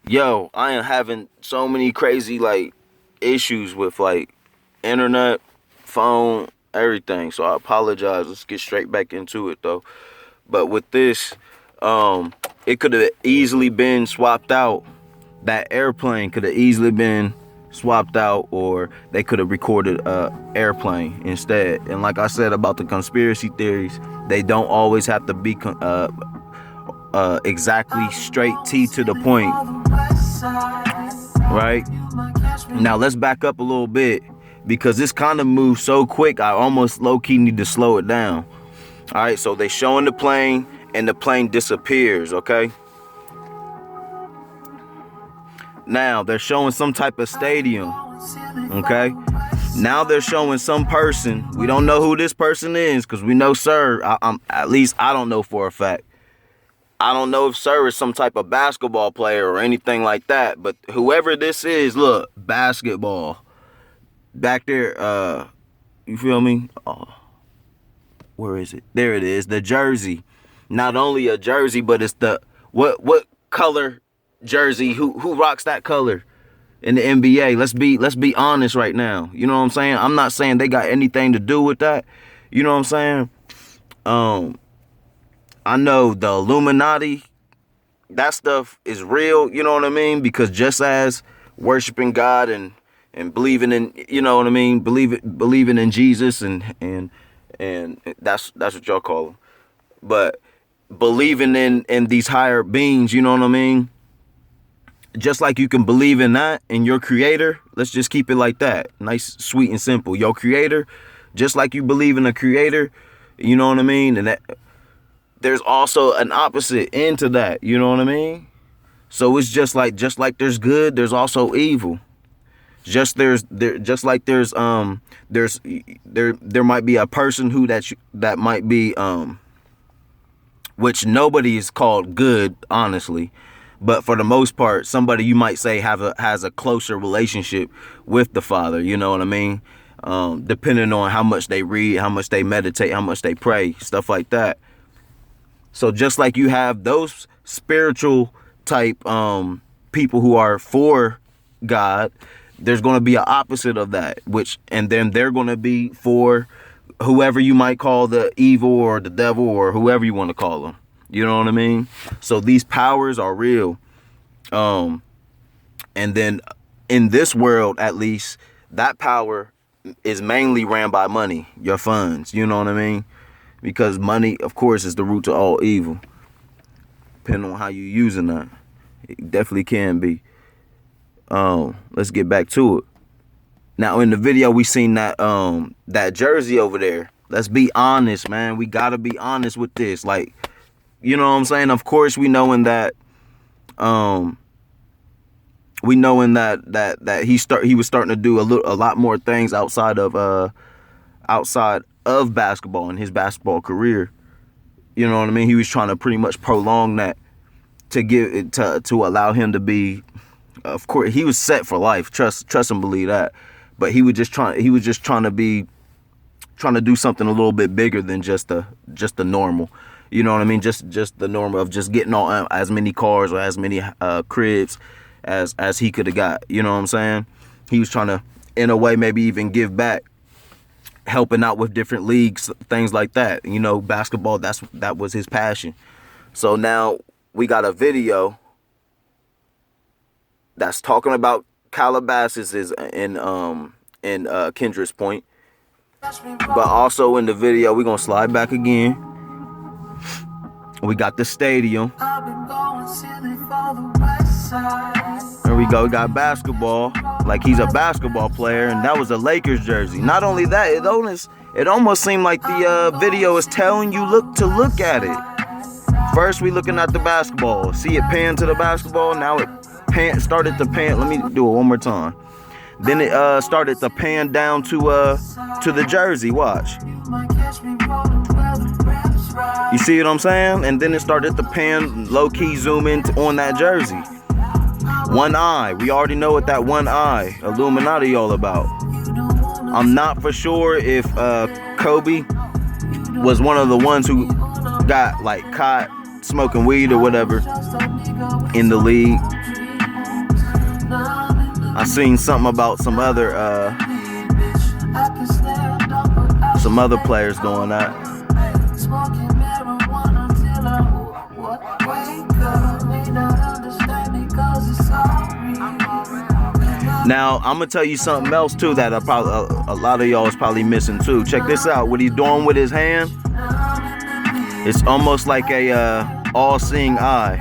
Yo, I am having so many crazy like issues with like internet, phone, everything. So I apologize. Let's get straight back into it though. But with this, it could have easily been swapped out. That airplane could have easily been swapped out, or they could have recorded a airplane instead. And like I said about the conspiracy theories, they don't always have to be exactly straight T to the point, right? Now let's back up a little bit, because this kind of moves so quick I almost low-key need to slow it down. All right, so they showing the plane and the plane disappears, okay? Now they're showing some type of stadium, okay? Now they're showing some person. We don't know who this person is, because we know Sir, at least I don't know for a fact. I don't know if Sir is some type of basketball player or anything like that, but whoever this is, look, basketball. Back there, you feel me? Oh, where is it? There it is, the jersey. Not only a jersey, but it's the, what color jersey? Who rocks that color in the NBA? Let's be honest right now. You know what I'm saying? I'm not saying they got anything to do with that. You know what I'm saying? I know the Illuminati, that stuff is real, you know what I mean? Because just as worshiping God and believing in, you know what I mean, believing in Jesus and that's what y'all call them. But believing in these higher beings, you know what I mean? Just like you can believe in that, in your creator, let's just keep it like that. Nice, sweet, and simple. Your creator, just like you believe in a creator, you know what I mean? And that there's also an opposite end to that, you know what I mean? So it's just like there's good, there's also evil. There might be a person who that might be which nobody is called good, honestly, but for the most part, somebody you might say has a closer relationship with the Father, you know what I mean? Depending on how much they read, how much they meditate, how much they pray, stuff like that. So just like you have those spiritual type people who are for God, there's going to be an opposite of that, and then they're going to be for whoever you might call the evil or the devil or whoever you want to call them. You know what I mean? So these powers are real. And then in this world, at least, that power is mainly ran by money, your funds. You know what I mean? Because money, of course, is the root to all evil. Depending on how you're using that. It definitely can be. Let's get back to it. Now, in the video, we seen that that jersey over there. Let's be honest, man. We gotta be honest with this. Like, you know what I'm saying? Of course, we knowing that he was starting to do a lot more things outside of basketball in his basketball career. You know what I mean? He was trying to pretty much prolong that to allow him to be, of course, he was set for life. Trust and believe that. But he was just trying to do something a little bit bigger than just the normal. You know what I mean? Just the normal of just getting all as many cars or as many cribs as he could have got. You know what I'm saying? He was trying to, in a way, maybe even give back, helping out with different leagues, things like that. You know, basketball, that was his passion. So now we got a video that's talking about Calabasas is in Kendra's Point. But also in the video, we're gonna slide back again. We got the stadium. There we go. We got basketball, like he's a basketball player, and that was a Lakers jersey. Not only that, it almost seemed like the video is telling you look at it. First, we looking at the basketball. See it pan to the basketball. Now it started to pan. Let me do it one more time. Then it started to pan down to the jersey. Watch. You see what I'm saying? And then it started to pan, low-key zoom in on that jersey. One eye. We already know what that one eye Illuminati all about. I'm not for sure if Kobe was one of the ones who got like caught smoking weed or whatever in the league. I seen something about some other players doing that. Now I'm gonna tell you something else too that a lot of y'all is probably missing too. Check this out. What he's doing with his hand, it's almost like a all-seeing eye.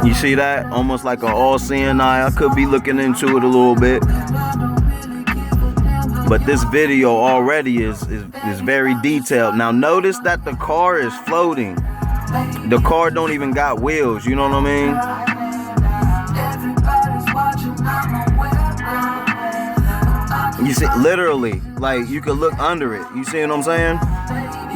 You see that? Almost like an all-seeing eye. I could be looking into it a little bit, but this video already is very detailed. Now notice that the car is floating. The car don't even got wheels, you know what I mean? You see, literally, like you could look under it. You see what I'm saying?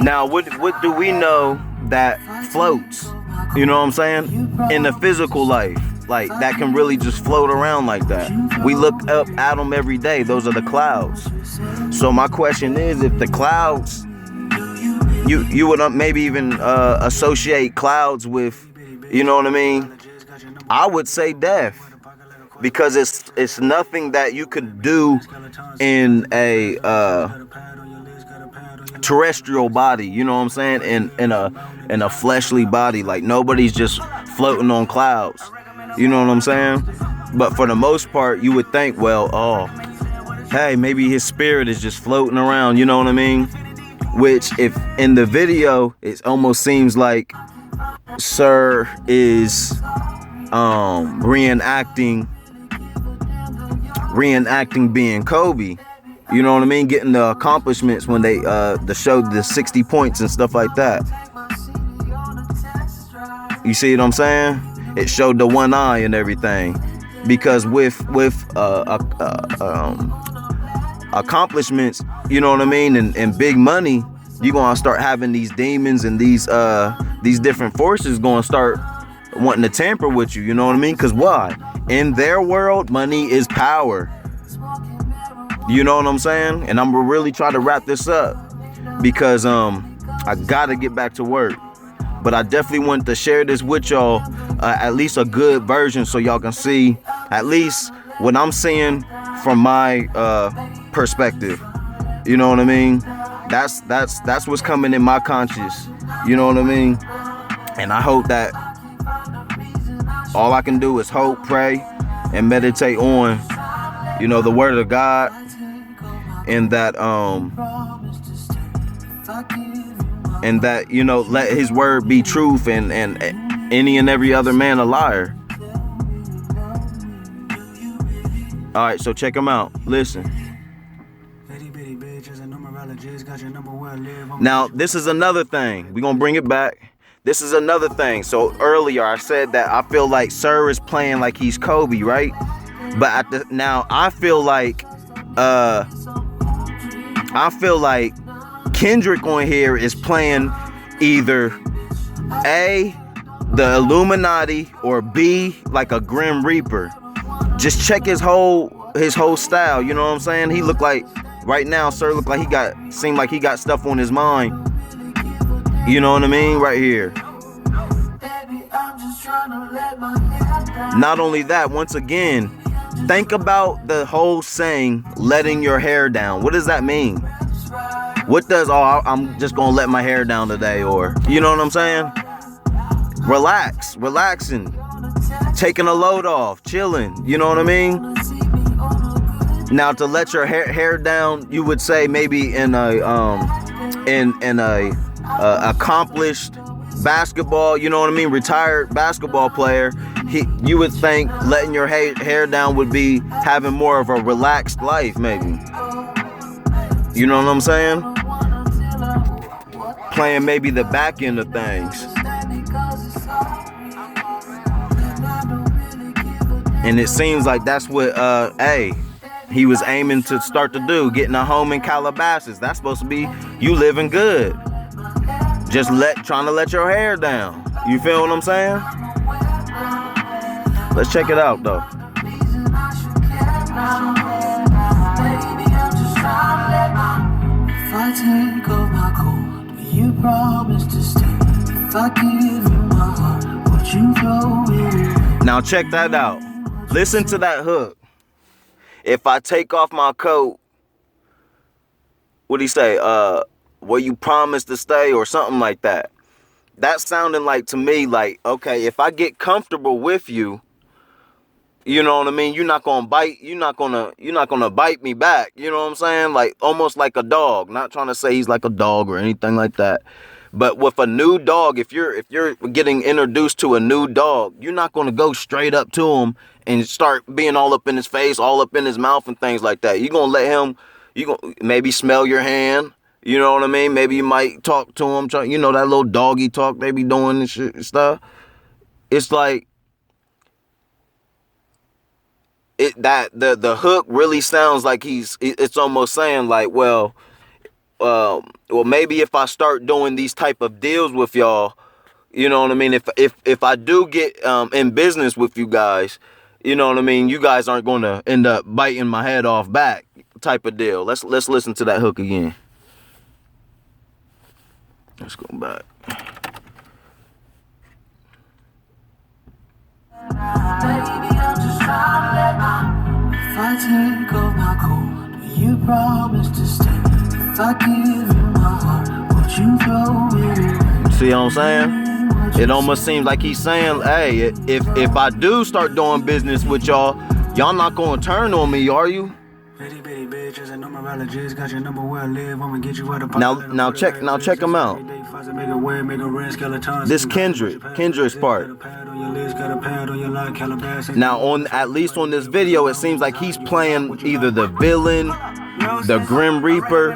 Now, what do we know that floats? You know what I'm saying? In the physical life, like that can really just float around like that. We look up at them every day. Those are the clouds. So my question is, if the clouds, you would maybe even associate clouds with, you know what I mean? I would say death, because it's nothing that you could do in a terrestrial body, you know what I'm saying? In a fleshly body, like nobody's just floating on clouds, you know what I'm saying? But for the most part, you would think, well, oh, hey, maybe his spirit is just floating around, you know what I mean? Which, if in the video, it almost seems like Sir is reenacting being Kobe. You know what I mean? Getting the accomplishments when they showed the 60 points and stuff like that. You see what I'm saying? It showed the one eye and everything. Because with accomplishments, you know what I mean, and big money, you're gonna start having these demons and these different forces gonna start wanting to tamper with you, you know what I mean? Because why? In their world, money is power. You know what I'm saying? And I'm gonna really try to wrap this up, because I gotta get back to work. But I definitely wanted to share this with y'all, at least a good version, so y'all can see at least what I'm seeing from my perspective. You know what I mean? That's what's coming in my conscious. You know what I mean? And I hope that all I can do is hope, pray, and meditate on, you know, the word of God, and that you know, let his word be truth, and any and every other man a liar. All right, so check them out. Listen. Now, this is another thing. We're going to bring it back. This is another thing. So earlier I said that I feel like Sir is playing like he's Kobe, right? But now I feel like Kendrick on here is playing either A, the Illuminati, or B, like a Grim Reaper. Just check his whole style, you know what I'm saying? He looked like, right now, Sir looked like seemed like he got stuff on his mind. You know what I mean? Right here. Not only that, once again, think about the whole saying, letting your hair down. What does that mean? What does, oh, I'm just gonna let my hair down today, or, you know what I'm saying? Relaxing, taking a load off, chilling, you know what I mean? Now, to let your hair down, you would say maybe in a accomplished basketball, you know what I mean, retired basketball player, you would think letting your hair down would be having more of a relaxed life, maybe. You know what I'm saying? Playing maybe the back end of things. And it seems like that's what he was aiming to start to do, getting a home in Calabasas. That's supposed to be you living good. Just trying to let your hair down. You feel what I'm saying? Let's check it out though. If I take off my coat, you promise to stay. If I give you my heart, would you Now check that out. Listen to that hook. If I take off my coat, what'd he say? Will you promise to stay or something like that? That's sounding like to me like, okay, if I get comfortable with you, you know what I mean? You're not gonna bite me back. You know what I'm saying? Like almost like a dog. Not trying to say he's like a dog or anything like that. But with a new dog, if you're getting introduced to a new dog, you're not gonna go straight up to him and start being all up in his face, all up in his mouth and things like that. You're gonna let him, you gonna maybe smell your hand. You know what I mean? Maybe you might talk to him. You know, that little doggy talk they be doing and shit and stuff. It's like, the hook really sounds like it's almost saying like, well, maybe if I start doing these type of deals with y'all, you know what I mean? If I do get in business with you guys, you know what I mean? You guys aren't going to end up biting my head off back type of deal. Let's listen to that hook again. Let's go back. Baby, I'm just trying to let if I take off my coat, do you promise to stay? If I give you my heart, would you throw it away? See what I'm saying? It almost seems like he's saying, hey, if I do start doing business with y'all not gonna turn on me, are you? Now check him out. This Kendrick's part. Now at least on this video, it seems like he's playing either the villain, the Grim Reaper,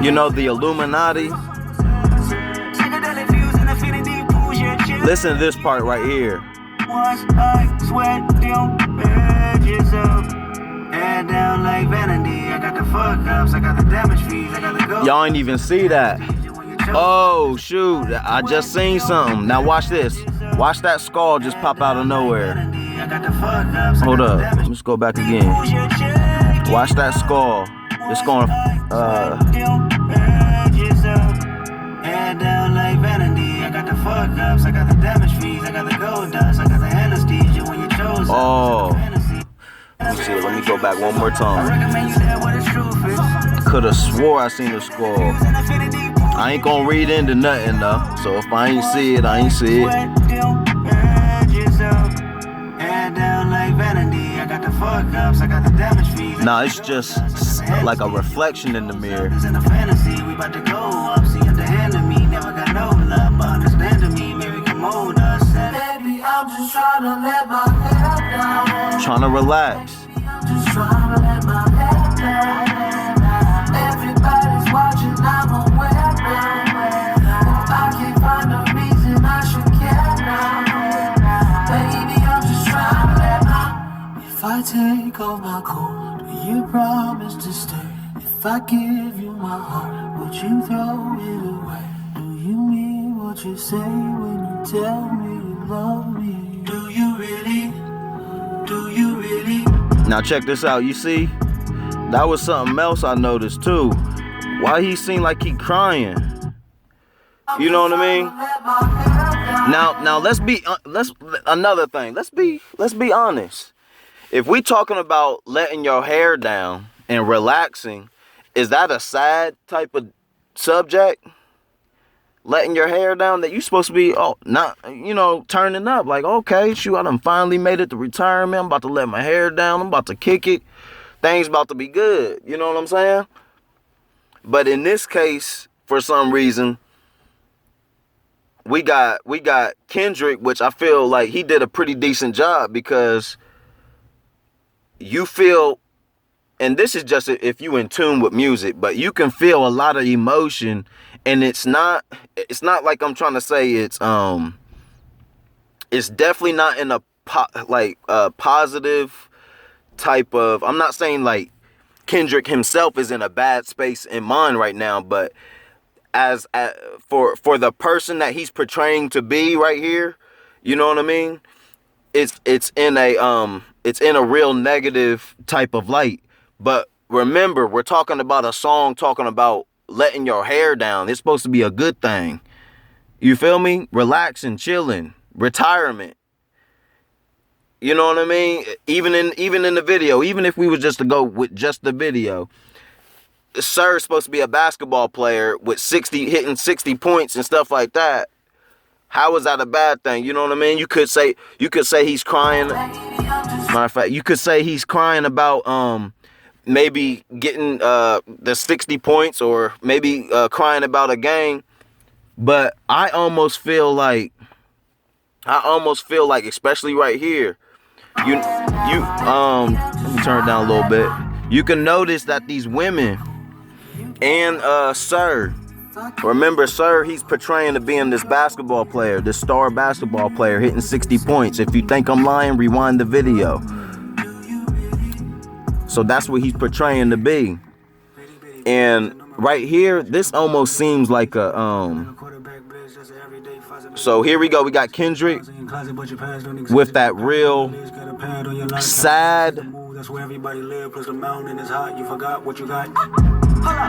you know, the Illuminati. Listen to this part right here. Y'all ain't even see that. Oh shoot, I just seen something. Now watch this. Watch that skull just pop out of nowhere. Hold up, let's go back again. Watch that skull. It's going oh, let me see. Let me go back one more time. Could have swore I seen a skull. I ain't gonna read into nothing though. So if I ain't see it, I ain't see it. Nah, it's just like a reflection in the mirror. Trying to relax. Everybody's watching, I'm aware now. I can't find a reason I should care now. Baby, I'm just trying to let if I take off my coat, do you promise to stay? If I give you my heart, would you throw it away? Do you mean what you say when you tell me you love me? Do you really? Do you really? Now check this out. You see, that was something else I noticed too. Why he seemed like he crying? You know what I mean? Now let's another thing. Let's be honest. If we talking about letting your hair down and relaxing, is that a sad type of subject? Letting your hair down, that you supposed to be, not, you know, turning up. Like, okay, shoot, I done finally made it to retirement. I'm about to let my hair down. I'm about to kick it. Things about to be good. You know what I'm saying? But in this case, for some reason, we got Kendrick, which I feel like he did a pretty decent job, because you feel, and this is just if you in tune with music, but you can feel a lot of emotion. And it's not like I'm trying to say it's definitely not in a positive type of, I'm not saying like Kendrick himself is in a bad space in mind right now, but for the person that he's portraying to be right here, you know what I mean? It's in a real negative type of light. But remember, we're talking about a song talking about letting your hair down. It's supposed to be a good thing. You feel me? Relaxing, chilling, retirement. You know what I mean? Even in the video, even if we was just to go with just the video, Sir's supposed to be a basketball player with hitting 60 points and stuff like that. How is that a bad thing? You know what I mean? You could say he's crying. Matter of fact, you could say he's crying about maybe getting the 60 points, or maybe crying about a game. But I almost feel like, especially right here, let me turn it down a little bit. You can notice that these women and Sir, remember Sir, he's portraying to being this basketball player, this star basketball player hitting 60 points. If you think I'm lying, rewind the video. So that's what he's portraying to be. And right here, this almost seems like a so here we go. We got Kendrick with that real sad,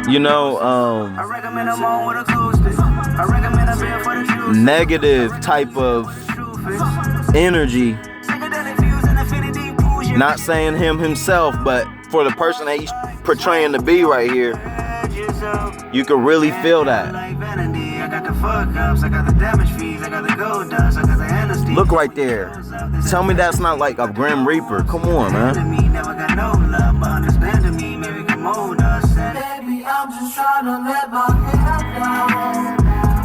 you know, negative type of energy. Not saying him himself, but for the person that he's portraying to be right here, you can really feel that. Look right there. Tell me that's not like a Grim Reaper. Come on, man. Baby, I'm just trying to let my hair down.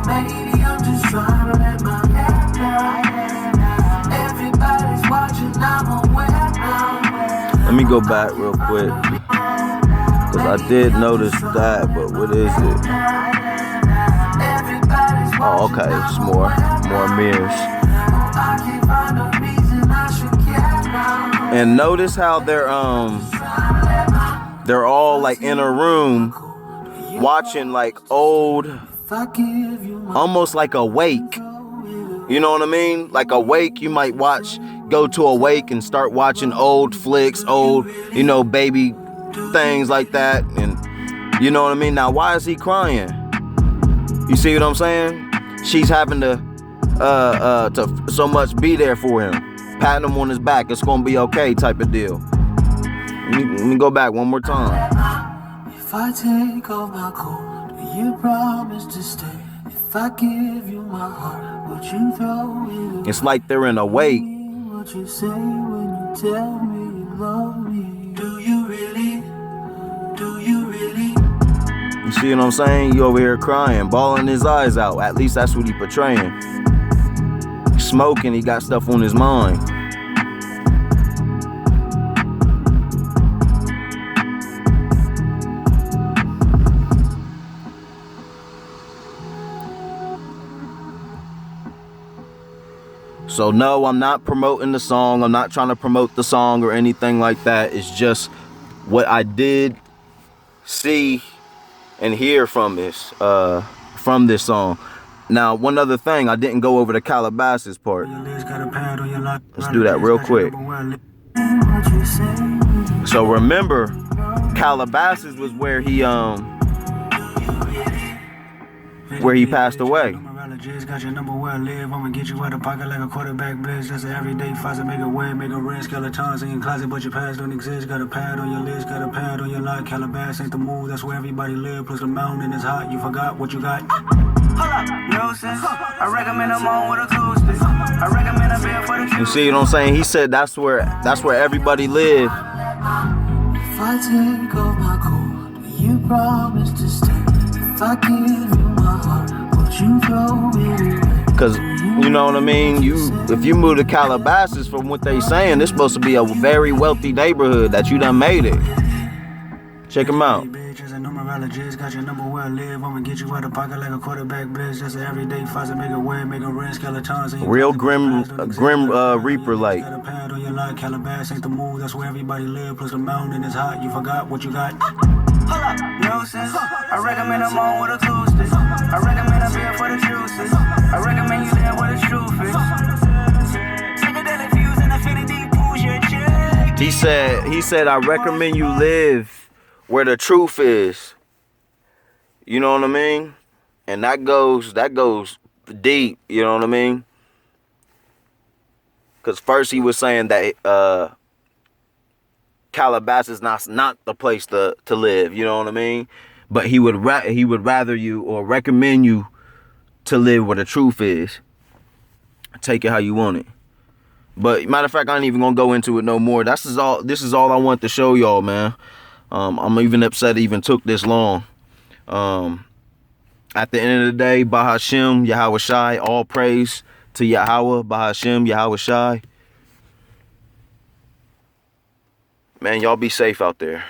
Baby, I'm just trying to let my hair down. Everybody's watching, I'm aware now. Let me go back real quick, because I did notice that, but what is it? Oh, okay, it's more mirrors. And notice how they're all like in a room watching like old, almost like a wake. You know what I mean? Like a wake, you might go to a wake and start watching old flicks, old, you know, baby things like that. And you know what I mean? Now, why is he crying? You see what I'm saying? She's having to so much be there for him, patting him on his back. It's gonna be okay, type of deal. Let me go back one more time. If I take off my coat, do you promise to stay? If I give you my heart, would you throw it away? It's like they're in a wake. What you say when you tell me you love me? Do you really? Do you really? You see what I'm saying? You over here crying, bawling his eyes out. At least that's what he portraying. Smoking, he got stuff on his mind. So no, I'm not promoting the song. I'm not trying to promote the song or anything like that. It's just what I did see and hear from this song. Now, one other thing, I didn't go over the Calabasas part. Let's do that real quick. So remember, Calabasas was where he passed away. Got your number where I live. I'ma get you out of pocket like a quarterback blitz. That's an everyday faucet, make a way, make a rinse. Skeletons in your closet, but your past don't exist. Got a pad on your list, got a pad on your lot. Calabasas ain't the move, that's where everybody live. Plus the mountain is hot, you forgot what you got. Hold up, no sense. I recommend I'm on with a cool stick. I recommend a beer for the You see what I'm saying? He said that's where everybody live. If I take off my coat, do you promise to stay? If I give you my heart, because you know what I mean, if you move to Calabasas, from what they saying, it's supposed to be a very wealthy neighborhood that you done made it. Check them out. Got your number where I live. I'ma get you out of pocket like a quarterback blitz. Just an everyday faucet, make a way, make a rinse. Skeletons real grim Reaper like. Got a pad on your lot. Calabasas ain't the move, that's where everybody live. Plus the mountain is hot, you forgot what you got. Hold up, no sense. I recommend I'm on with a cool stick. I recommend a beer for the juices. I recommend you there where the truth is. Psychedelic views and affinity pools your check. He said I recommend you live where the truth is. You know what I mean? And that goes deep, you know what I mean? Because first he was saying that Calabasas is not the place to live, you know what I mean? But he would rather you or recommend you to live where the truth is. Take it how you want it. But matter of fact, I ain't even gonna go into it no more. This is all I want to show y'all, man. I'm even upset it even took this long. At the end of the day, Bahashem, Yahweh Shai, all praise to Yahweh, Bahashem, Yahweh Shai. Man, y'all be safe out there.